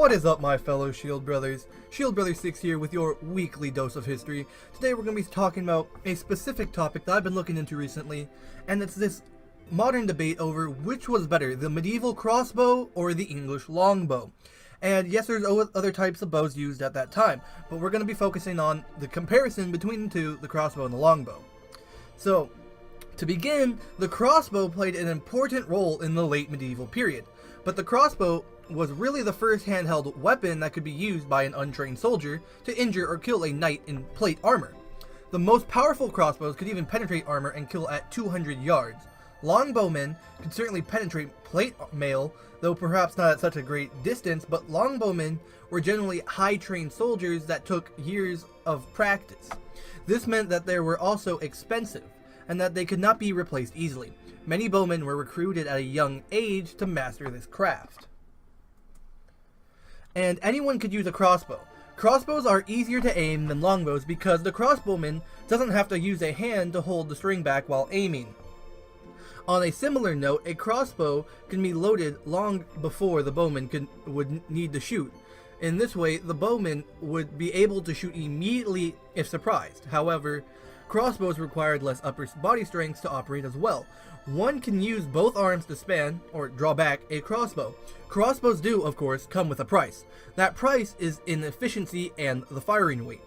What is up, my fellow Shield Brothers? Shield Brother 6 here with your weekly dose of history. Today we're going to be talking about a specific topic that I've been looking into recently, and it's this modern debate over which was better, the medieval crossbow or the English longbow. And yes, there's other types of bows used at that time, but we're going to be focusing on the comparison between the two, the crossbow and the longbow. So, to begin, the crossbow played an important role in the late medieval period, but the crossbow was really the first handheld weapon that could be used by an untrained soldier to injure or kill a knight in plate armor. The most powerful crossbows could even penetrate armor and kill at 200 yards. Longbowmen could certainly penetrate plate mail, though perhaps not at such a great distance, but longbowmen were generally high-trained soldiers that took years of practice. This meant that they were also expensive, and that they could not be replaced easily. Many bowmen were recruited at a young age to master this craft. And anyone could use a crossbow. Crossbows are easier to aim than longbows because the crossbowman doesn't have to use a hand to hold the string back while aiming. On a similar note, a crossbow can be loaded long before the bowman would need to shoot. In this way, the bowman would be able to shoot immediately if surprised. However, crossbows required less upper body strength to operate as well. One can use both arms to span, or draw back, a crossbow. Crossbows do, of course, come with a price. That price is in efficiency and the firing weight.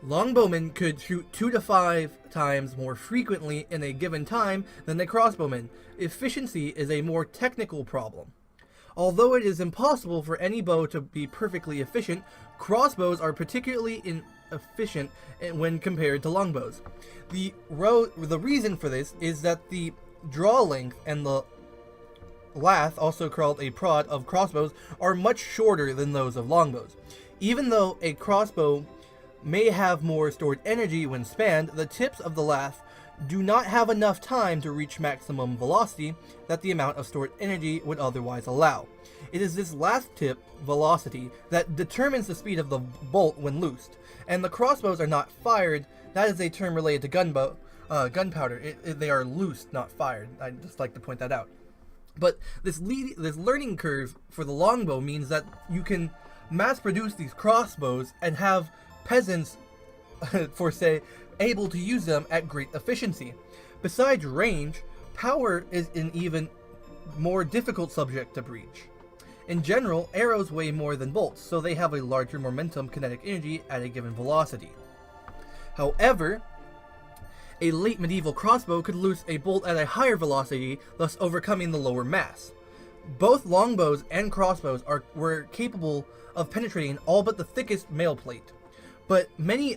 Longbowmen could shoot 2 to 5 times more frequently in a given time than a crossbowman. Efficiency is a more technical problem. Although it is impossible for any bow to be perfectly efficient, crossbows are particularly inefficient when compared to longbows. The reason for this is that the draw length and the lath, also called a prod, of crossbows are much shorter than those of longbows. Even though a crossbow may have more stored energy when spanned, the tips of the lath do not have enough time to reach maximum velocity that the amount of stored energy would otherwise allow. It is this last tip velocity that determines the speed of the bolt when loosed, and the crossbows are not fired. That is a term related to gunpowder. They are loosed, not fired. I'd just like to point that out. But this learning curve for the longbow means that you can mass produce these crossbows and have peasants, for say, able to use them at great efficiency. Besides range, power is an even more difficult subject to breach. In general, arrows weigh more than bolts, so they have a larger momentum kinetic energy at a given velocity. However, a late medieval crossbow could loose a bolt at a higher velocity, thus overcoming the lower mass. Both longbows and crossbows were capable of penetrating all but the thickest mail plate. But my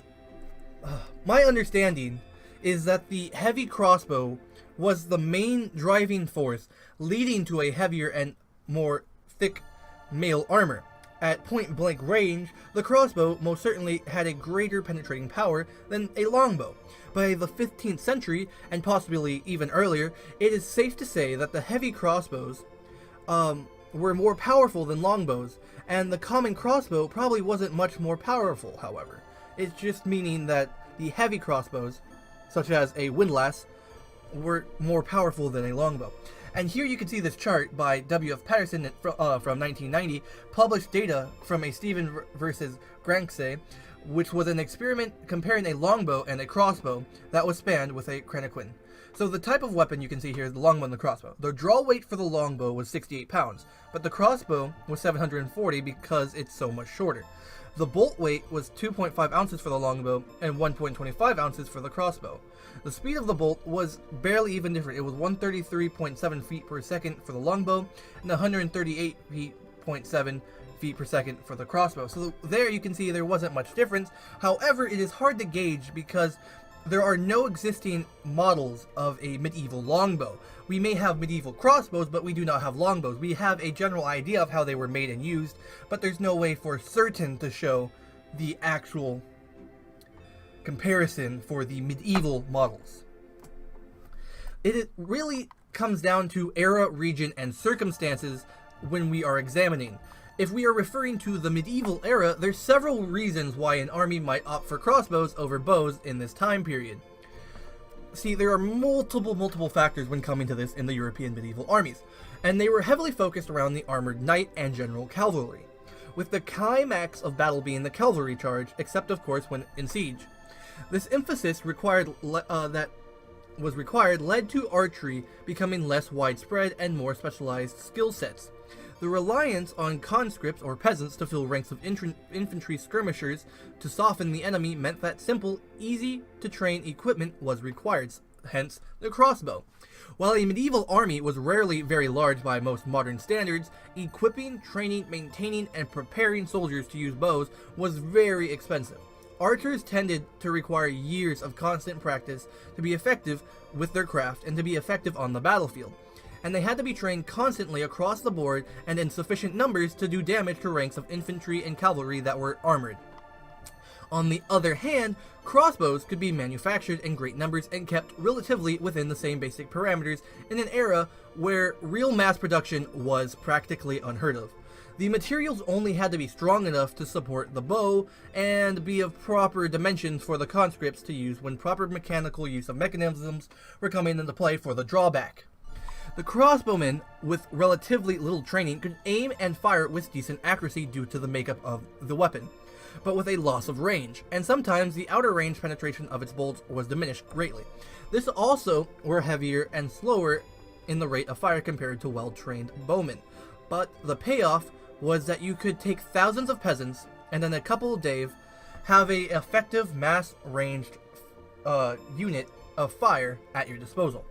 understanding is that the heavy crossbow was the main driving force leading to a heavier and more thick mail armor. At point-blank range, the crossbow most certainly had a greater penetrating power than a longbow. By the 15th century, and possibly even earlier, it is safe to say that the heavy crossbows were more powerful than longbows, and the common crossbow probably wasn't much more powerful, however. It's just meaning that the heavy crossbows, such as a windlass, were more powerful than a longbow. And here you can see this chart by W.F. Patterson from 1990, published data from a Stephen versus Granksay, which was an experiment comparing a longbow and a crossbow that was spanned with a crennequin. So the type of weapon you can see here is the longbow and the crossbow. The draw weight for the longbow was 68 pounds, but the crossbow was 740 because it's so much shorter. The bolt weight was 2.5 ounces for the longbow and 1.25 ounces for the crossbow. The speed of the bolt was barely even different. It was 133.7 feet per second for the longbow and 138.7 feet per second for the crossbow. So there you can see there wasn't much difference. However, it is hard to gauge because there are no existing models of a medieval longbow. We may have medieval crossbows, but we do not have longbows. We have a general idea of how they were made and used, but there's no way for certain to show the actual comparison for the medieval models. It really comes down to era, region, and circumstances when we are examining. If we are referring to the medieval era, there's several reasons why an army might opt for crossbows over bows in this time period. See, there are multiple factors when coming to this in the European medieval armies, and they were heavily focused around the armored knight and general cavalry. with the climax of battle being the cavalry charge, except of course when in siege. This emphasis led to archery becoming less widespread and more specialized skill sets. The reliance on conscripts or peasants to fill ranks of infantry skirmishers to soften the enemy meant that simple, easy-to-train equipment was required, hence the crossbow. While a medieval army was rarely very large by most modern standards, equipping, training, maintaining, and preparing soldiers to use bows was very expensive. Archers tended to require years of constant practice to be effective with their craft and to be effective on the battlefield, and they had to be trained constantly across the board and in sufficient numbers to do damage to ranks of infantry and cavalry that were armored. On the other hand, crossbows could be manufactured in great numbers and kept relatively within the same basic parameters in an era where real mass production was practically unheard of. The materials only had to be strong enough to support the bow and be of proper dimensions for the conscripts to use when proper mechanical use of mechanisms were coming into play for the drawback. The crossbowmen, with relatively little training, could aim and fire with decent accuracy due to the makeup of the weapon, but with a loss of range, and sometimes the outer range penetration of its bolts was diminished greatly. This also were heavier and slower in the rate of fire compared to well-trained bowmen, but the payoff was that you could take thousands of peasants and in a couple of days have a effective mass-ranged unit of fire at your disposal.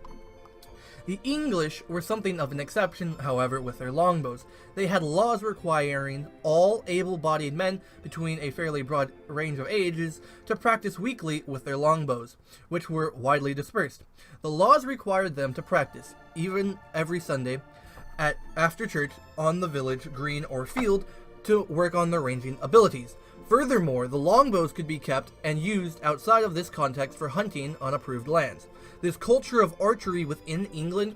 The English were something of an exception, however, with their longbows. They had laws requiring all able-bodied men between a fairly broad range of ages to practice weekly with their longbows, which were widely dispersed. The laws required them to practice, even every Sunday, after church on the village green or field to work on their ranging abilities. Furthermore, the longbows could be kept and used outside of this context for hunting on approved lands. This culture of archery within England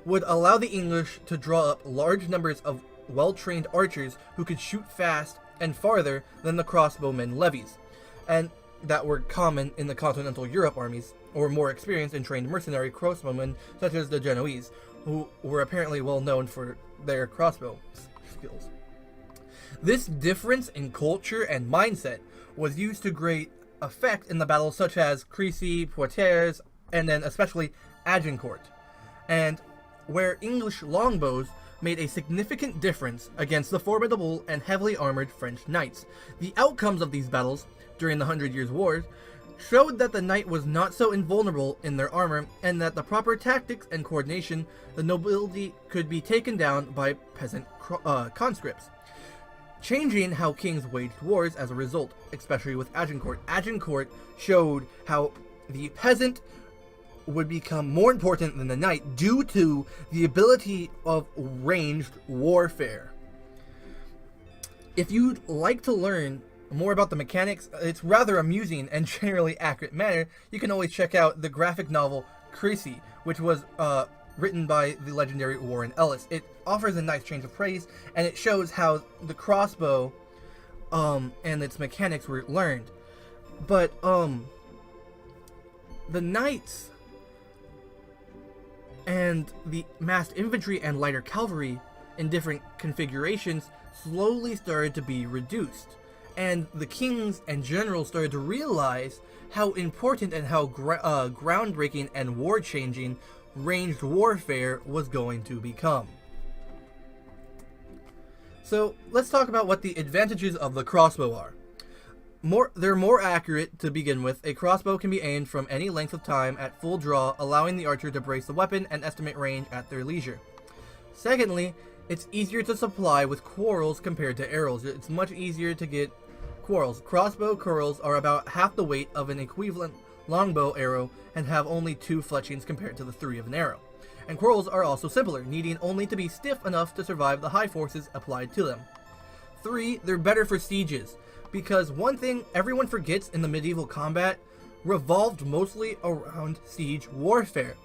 would allow the English to draw up large numbers of well-trained archers who could shoot fast and farther than the crossbowmen levies, and that were common in the continental Europe armies, or more experienced and trained mercenary crossbowmen such as the Genoese, who were apparently well known for their crossbow skills. This difference in culture and mindset was used to great effect in the battles such as Crécy, Poitiers, and then especially Agincourt, and where English longbows made a significant difference against the formidable and heavily armored French knights. The outcomes of these battles during the 100 Years' Wars showed that the knight was not so invulnerable in their armor, and that the proper tactics and coordination, the nobility could be taken down by peasant conscripts, changing how kings waged wars as a result, especially with Agincourt. Agincourt showed how the peasant would become more important than the knight due to the ability of ranged warfare. If you'd like to learn more about the mechanics, it's rather amusing and generally accurate manner, you can always check out the graphic novel Crécy, which was written by the legendary Warren Ellis. It offers a nice change of pace, and it shows how the crossbow and its mechanics were learned. But the knights and the massed infantry and lighter cavalry in different configurations slowly started to be reduced, and the kings and generals started to realize how important and how groundbreaking and war-changing ranged warfare was going to become. So let's talk about what the advantages of the crossbow are. They're more accurate to begin with. A crossbow can be aimed from any length of time at full draw, allowing the archer to brace the weapon and estimate range at their leisure. Secondly, it's easier to supply with quarrels compared to arrows. It's much easier to get quarrels. Crossbow quarrels are about half the weight of an equivalent longbow arrow and have only 2 fletchings compared to the 3 of an arrow. And quarrels are also simpler, needing only to be stiff enough to survive the high forces applied to them. 3, they're better for sieges, because one thing everyone forgets in the medieval combat revolved mostly around siege warfare.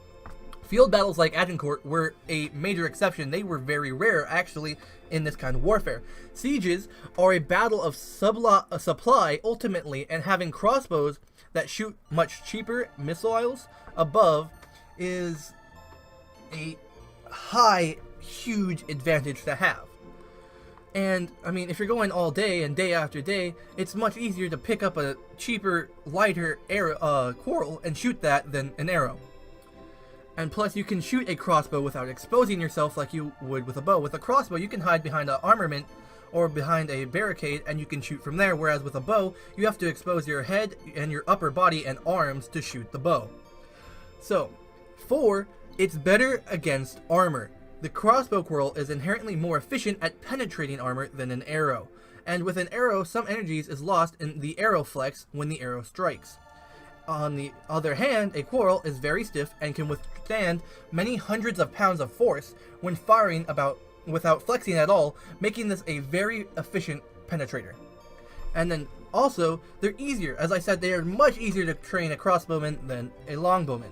Field battles like Agincourt were a major exception. They were very rare, actually, in this kind of warfare. Sieges are a battle of supply, ultimately, and having crossbows that shoot much cheaper missiles above is a huge advantage to have. And, I mean, if you're going all day and day after day, it's much easier to pick up a cheaper, lighter quarrel and shoot that than an arrow. And plus, you can shoot a crossbow without exposing yourself like you would with a bow. With a crossbow, you can hide behind an armament or behind a barricade and you can shoot from there, whereas with a bow, you have to expose your head and your upper body and arms to shoot the bow. So, 4, it's better against armor. The crossbow quarrel is inherently more efficient at penetrating armor than an arrow, and with an arrow, some energies is lost in the arrow flex when the arrow strikes. On the other hand, a quarrel is very stiff and can withstand many hundreds of pounds of force when firing without flexing at all, making this a very efficient penetrator. And then also, they're easier. As I said, they are much easier to train a crossbowman than a longbowman.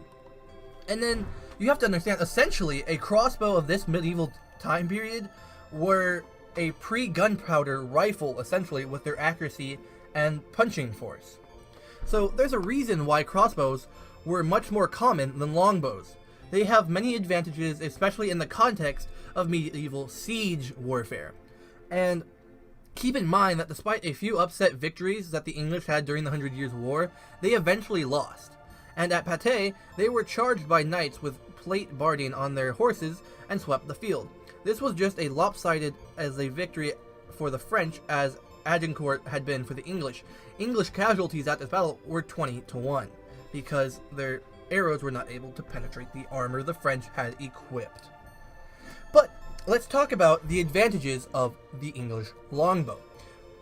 And then you have to understand, essentially, a crossbow of this medieval time period were a pre-gunpowder rifle, essentially, with their accuracy and punching force. So there's a reason why crossbows were much more common than longbows. They have many advantages, especially in the context of medieval siege warfare. And keep in mind that despite a few upset victories that the English had during the 100 Years' War, they eventually lost. And at Patay, they were charged by knights with plate barding on their horses and swept the field. This was just a lopsided as a victory for the French as Agincourt had been for the English. English casualties at this battle were 20-1 because their arrows were not able to penetrate the armor the French had equipped. But let's talk about the advantages of the English longbow.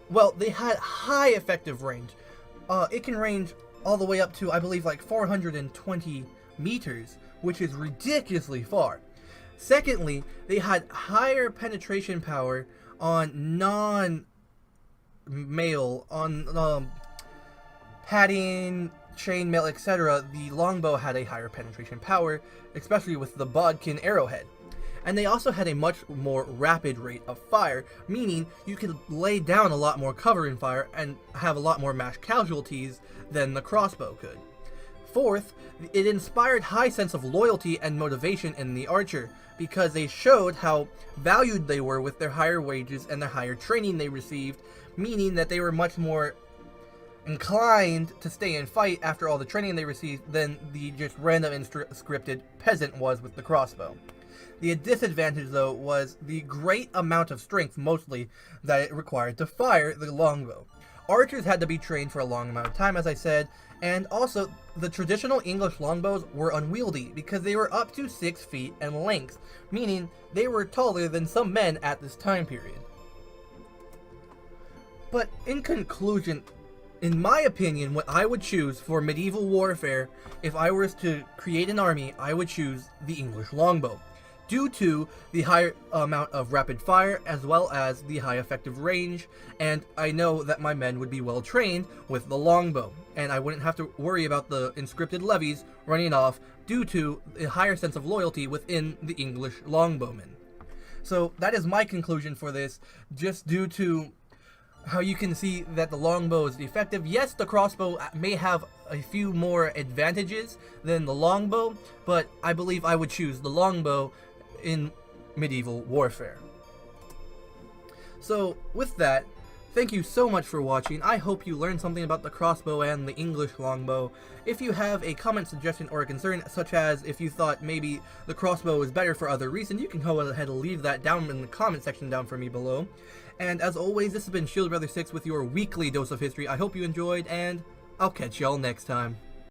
Well, they had high effective range. It can range all the way up to, I believe, like 420 meters, which is ridiculously far. Secondly, they had higher penetration power on non-mail, on padding, chainmail, etc. The longbow had a higher penetration power, especially with the bodkin arrowhead. And they also had a much more rapid rate of fire, meaning you could lay down a lot more cover in fire and have a lot more mass casualties than the crossbow could. Fourth, it inspired high sense of loyalty and motivation in the archer, because they showed how valued they were with their higher wages and the higher training they received, meaning that they were much more inclined to stay and fight after all the training they received than the just random scripted peasant was with the crossbow. The disadvantage, though, was the great amount of strength, mostly, that it required to fire the longbow. Archers had to be trained for a long amount of time, as I said, and also the traditional English longbows were unwieldy because they were up to 6 feet in length, meaning they were taller than some men at this time period. But in conclusion, in my opinion, what I would choose for medieval warfare, if I was to create an army, I would choose the English longbow, due to the higher amount of rapid fire as well as the high effective range, and I know that my men would be well trained with the longbow, and I wouldn't have to worry about the inscripted levies running off due to a higher sense of loyalty within the English longbowmen. So that is my conclusion for this, just due to how you can see that the longbow is effective. Yes, the crossbow may have a few more advantages than the longbow, but I believe I would choose the longbow in medieval warfare. So with that, thank you so much for watching. I hope you learned something about the crossbow and the English longbow. If you have a comment, suggestion, or a concern, such as if you thought maybe the crossbow is better for other reasons, you can go ahead and leave that down in the comment section down for me below. And as always, this has been Shield Brother 6 with your weekly dose of history. I hope you enjoyed, and I'll catch y'all next time.